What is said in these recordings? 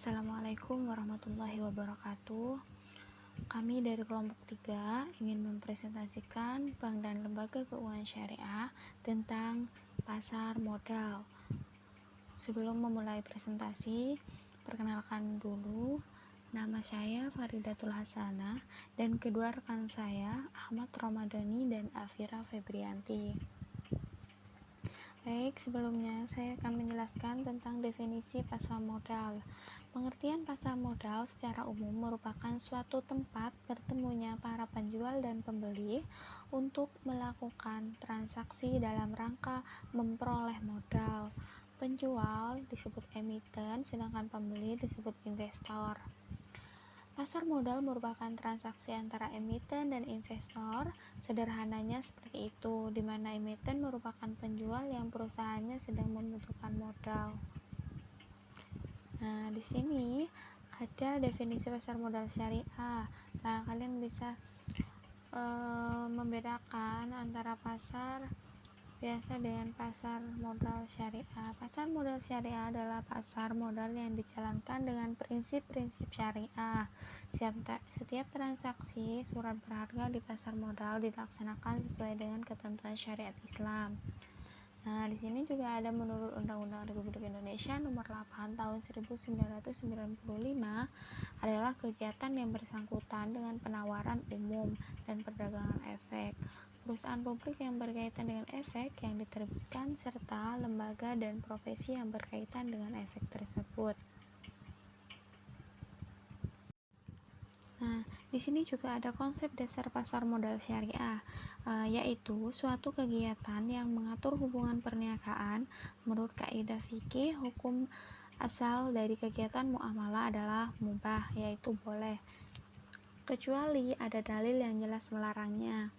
Assalamualaikum warahmatullahi wabarakatuh. Kami dari kelompok 3 ingin mempresentasikan bank dan lembaga keuangan syariah tentang pasar modal. Sebelum memulai presentasi, perkenalkan dulu, nama saya Faridatul Hasanah dan kedua rekan saya Ahmad Ramadhani dan Afira Febrianti. Baik, sebelumnya saya akan menjelaskan tentang definisi pasar modal. Pengertian pasar modal secara umum merupakan suatu tempat bertemunya para penjual dan pembeli untuk melakukan transaksi dalam rangka memperoleh modal. Penjual disebut emiten, sedangkan pembeli disebut investor. Pasar modal merupakan transaksi antara emiten dan investor. Sederhananya seperti itu, di mana emiten merupakan penjual yang perusahaannya sedang membutuhkan modal. Nah, di sini ada definisi pasar modal syariah. Nah, kalian bisa membedakan antara pasar biasa dengan pasar modal syariah. Pasar modal syariah adalah pasar modal yang dijalankan dengan prinsip-prinsip syariah. Setiap transaksi surat berharga di pasar modal dilaksanakan sesuai dengan ketentuan syariat Islam. Nah, di sini juga ada menurut Undang-Undang Republik Indonesia Nomor 8 Tahun 1995 adalah kegiatan yang bersangkutan dengan penawaran umum dan perdagangan efek. Perusahaan publik yang berkaitan dengan efek yang diterbitkan serta lembaga dan profesi yang berkaitan dengan efek tersebut. Nah, di sini juga ada konsep dasar pasar modal syariah, yaitu suatu kegiatan yang mengatur hubungan perniagaan menurut kaidah fikih. Hukum asal dari kegiatan muamalah adalah mubah, yaitu boleh, kecuali ada dalil yang jelas melarangnya.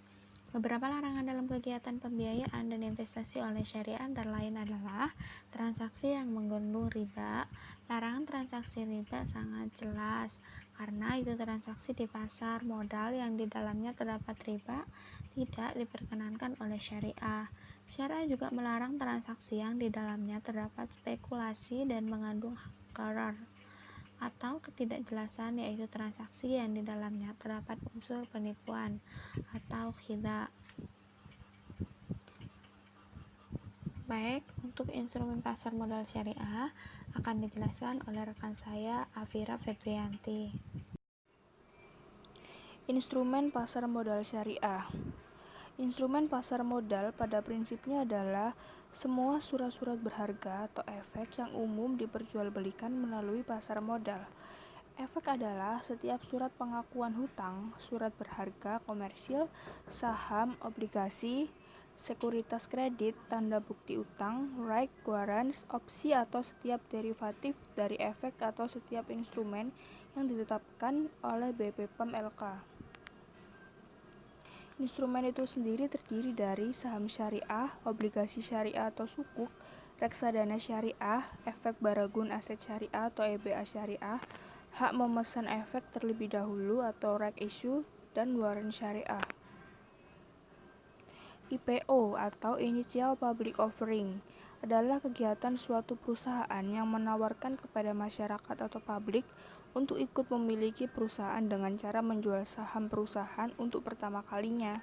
Beberapa larangan dalam kegiatan pembiayaan dan investasi oleh syariah antara lain adalah transaksi yang mengandung riba. Larangan transaksi riba sangat jelas, karena itu transaksi di pasar modal yang di dalamnya terdapat riba tidak diperkenankan oleh syariah. Syariah juga melarang transaksi yang di dalamnya terdapat spekulasi dan mengandung gharar atau ketidakjelasan, yaitu transaksi yang di dalamnya terdapat unsur penipuan atau khida. Baik, untuk instrumen pasar modal syariah akan dijelaskan oleh rekan saya Afira Febrianti. Instrumen pasar modal syariah. Instrumen pasar modal pada prinsipnya adalah semua surat-surat berharga atau efek yang umum diperjualbelikan melalui pasar modal. Efek adalah setiap surat pengakuan hutang, surat berharga komersil, saham, obligasi, sekuritas kredit, tanda bukti utang, right, warrants, opsi atau setiap derivatif dari efek atau setiap instrumen yang ditetapkan oleh BPOM LK. Instrumen itu sendiri terdiri dari saham syariah, obligasi syariah atau sukuk, reksadana syariah, efek baragun aset syariah atau EBA syariah, hak memesan efek terlebih dahulu atau right issue, dan warrant syariah. IPO atau Initial Public Offering adalah kegiatan suatu perusahaan yang menawarkan kepada masyarakat atau publik untuk ikut memiliki perusahaan dengan cara menjual saham perusahaan untuk pertama kalinya.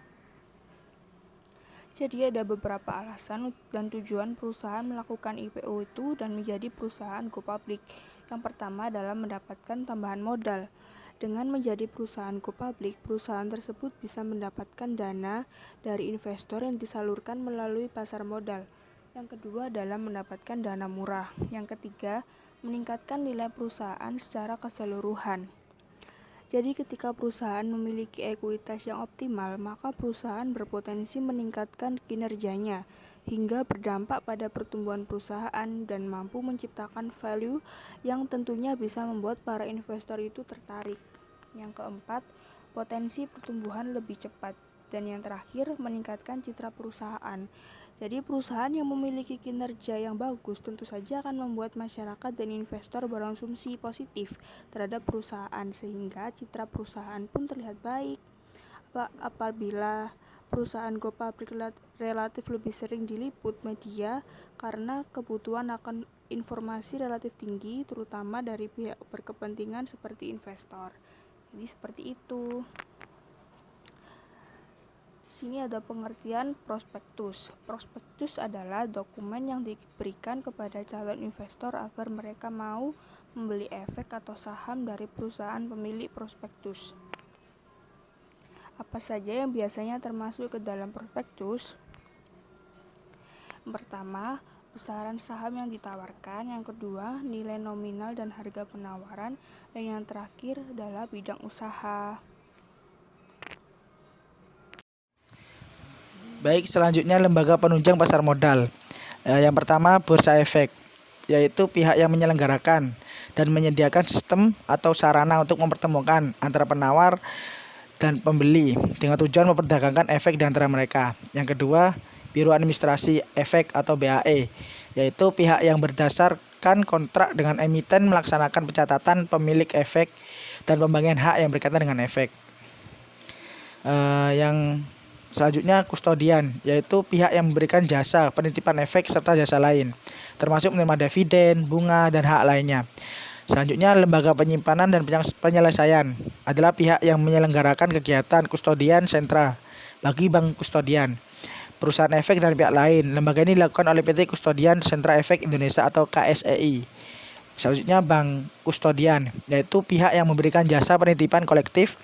Jadi ada beberapa alasan dan tujuan perusahaan melakukan IPO itu dan menjadi perusahaan go public. Yang pertama adalah mendapatkan tambahan modal. Dengan menjadi perusahaan go public, perusahaan tersebut bisa mendapatkan dana dari investor yang disalurkan melalui pasar modal. Yang kedua adalah mendapatkan dana murah. Yang ketiga, meningkatkan nilai perusahaan secara keseluruhan. Jadi ketika perusahaan memiliki ekuitas yang optimal, maka perusahaan berpotensi meningkatkan kinerjanya hingga berdampak pada pertumbuhan perusahaan dan mampu menciptakan value yang tentunya bisa membuat para investor itu tertarik. Yang keempat, potensi pertumbuhan lebih cepat. Dan yang terakhir, meningkatkan citra perusahaan. Jadi perusahaan yang memiliki kinerja yang bagus tentu saja akan membuat masyarakat dan investor berasumsi positif terhadap perusahaan sehingga citra perusahaan pun terlihat baik. Apabila perusahaan go public relatif lebih sering diliput media karena kebutuhan akan informasi relatif tinggi, terutama dari pihak berkepentingan seperti investor. Jadi seperti itu. Di sini ada pengertian prospektus. Prospektus adalah dokumen yang diberikan kepada calon investor agar mereka mau membeli efek atau saham dari perusahaan pemilik prospektus. Apa saja yang biasanya termasuk ke dalam prospektus? Yang pertama, besaran saham yang ditawarkan. Yang kedua, nilai nominal dan harga penawaran. Dan yang terakhir adalah bidang usaha. Baik, selanjutnya lembaga penunjang pasar modal. Yang pertama, bursa efek, yaitu pihak yang menyelenggarakan dan menyediakan sistem atau sarana untuk mempertemukan antara penawar dan pembeli dengan tujuan memperdagangkan efek di antara mereka. Yang kedua, Biro Administrasi Efek atau BAE, yaitu pihak yang berdasarkan kontrak dengan emiten melaksanakan pencatatan pemilik efek dan pembagian hak yang berkaitan dengan efek. Yang selanjutnya kustodian, yaitu pihak yang memberikan jasa penitipan efek serta jasa lain, termasuk menerima dividen, bunga, dan hak lainnya. Selanjutnya lembaga penyimpanan dan penyelesaian adalah pihak yang menyelenggarakan kegiatan kustodian sentra bagi bank kustodian, perusahaan efek dan pihak lain. Lembaga ini dilakukan oleh PT Kustodian Sentra Efek Indonesia atau KSEI. Selanjutnya bank kustodian, yaitu pihak yang memberikan jasa penitipan kolektif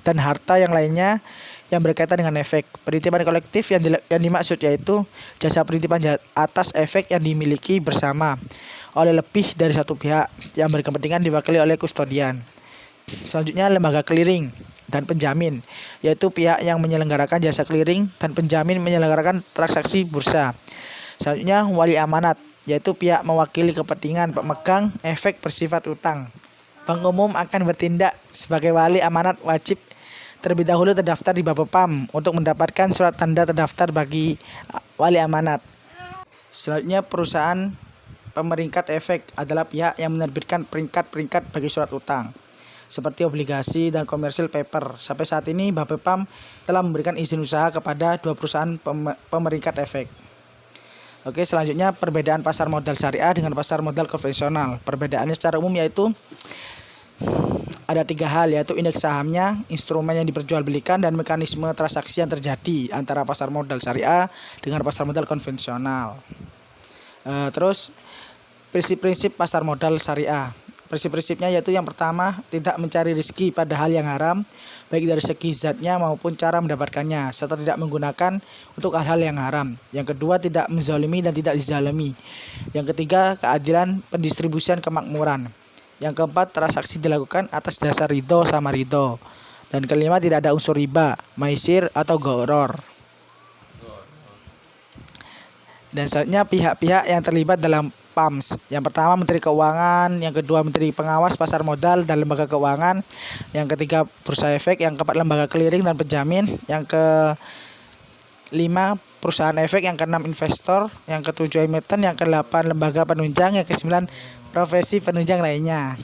dan harta yang lainnya yang berkaitan dengan efek. Penitipan kolektif yang dimaksud yaitu jasa penitipan atas efek yang dimiliki bersama oleh lebih dari satu pihak yang berkepentingan diwakili oleh kustodian. Selanjutnya lembaga clearing dan penjamin, yaitu pihak yang menyelenggarakan jasa clearing dan penjamin menyelenggarakan transaksi bursa. Selanjutnya wali amanat, yaitu pihak mewakili kepentingan pemegang efek bersifat utang. Bank umum akan bertindak sebagai wali amanat wajib terlebih dahulu terdaftar di Bapepam untuk mendapatkan surat tanda terdaftar bagi wali amanat. Selanjutnya perusahaan pemeringkat efek adalah pihak yang menerbitkan peringkat-peringkat bagi surat utang seperti obligasi dan commercial paper. Sampai saat ini Bapepam telah memberikan izin usaha kepada 2 perusahaan pemeringkat efek. Oke, selanjutnya perbedaan pasar modal syariah dengan pasar modal konvensional. Perbedaannya secara umum yaitu ada 3 hal, yaitu indeks sahamnya, instrumen yang diperjualbelikan, dan mekanisme transaksi yang terjadi antara pasar modal syariah dengan pasar modal konvensional. Terus prinsip-prinsip pasar modal syariah. Prinsip-prinsipnya yaitu yang pertama, tidak mencari rezeki pada hal yang haram, baik dari segi zatnya maupun cara mendapatkannya, serta tidak menggunakan untuk hal-hal yang haram. Yang kedua, tidak menzalimi dan tidak dizalimi. Yang ketiga, keadilan pendistribusian kemakmuran. Yang keempat, transaksi dilakukan atas dasar ridho sama ridho. Dan kelima, tidak ada unsur riba, maisir, atau gharar. Dan selanjutnya pihak-pihak yang terlibat dalam PAMS. Yang pertama Menteri Keuangan, yang kedua Menteri Pengawas Pasar Modal dan Lembaga Keuangan, yang ketiga Bursa Efek, yang keempat Lembaga Clearing dan Penjamin, yang kelima Perusahaan Efek, yang keenam investor, yang ketujuh emiten, yang kedelapan Lembaga Penunjang, yang kesembilan profesi penunjang lainnya.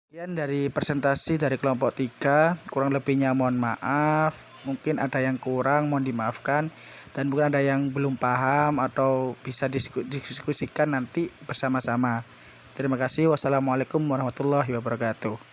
Sekian dari presentasi dari kelompok 3, kurang lebihnya mohon maaf, mungkin ada yang kurang mohon dimaafkan, dan mungkin ada yang belum paham atau bisa diskusikan nanti bersama-sama. Terima kasih. Wassalamualaikum warahmatullahi wabarakatuh.